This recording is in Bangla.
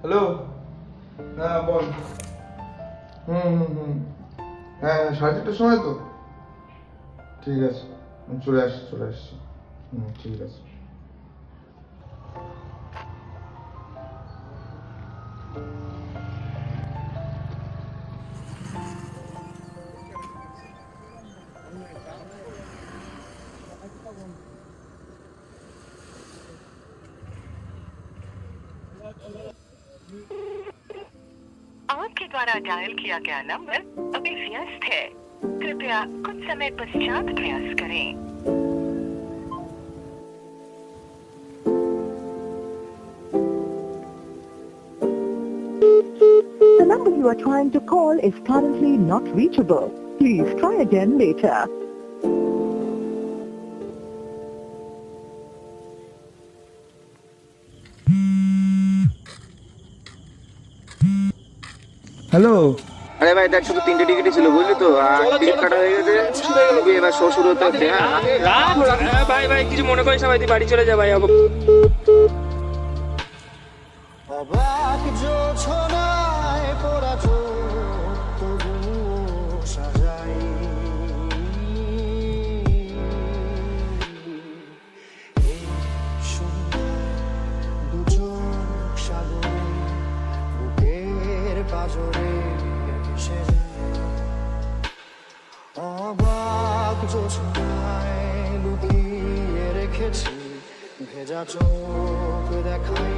হ্যালো, হ্যাঁ বল। হ্যাঁ 4:30টার সময় তো, ঠিক আছে আমি চলে আসছি। ঠিক আছে। आपके द्वारा डायल किया गया नंबर अभी व्यस्त है। कृपया कुछ समय पश्चात प्रयास करें। The number you are trying to call is currently not reachable. Please try again later. Hello, আরে ভাই দেখ, শুধু 3টে টিকিটই ছিল বুঝলি তো, আর টিকিট কাটা হয়ে গেছে। মুভি এবার শো শুরু হতে হচ্ছে। হ্যাঁ ভাই ভাই কিছু মনে করিস না ভাই, তুই বাড়ি চলে যা ভাই। অবাক জোছনায় পোড়া চোখ তবুও সাজাই। এই সন্ধ্যায় দু চোখ সাগরে বুকের পাঁজরে ভেসে যায়। অবাক জোছনায় লুকিয়ে রেখেছি ভেজা চোখ দেখাই।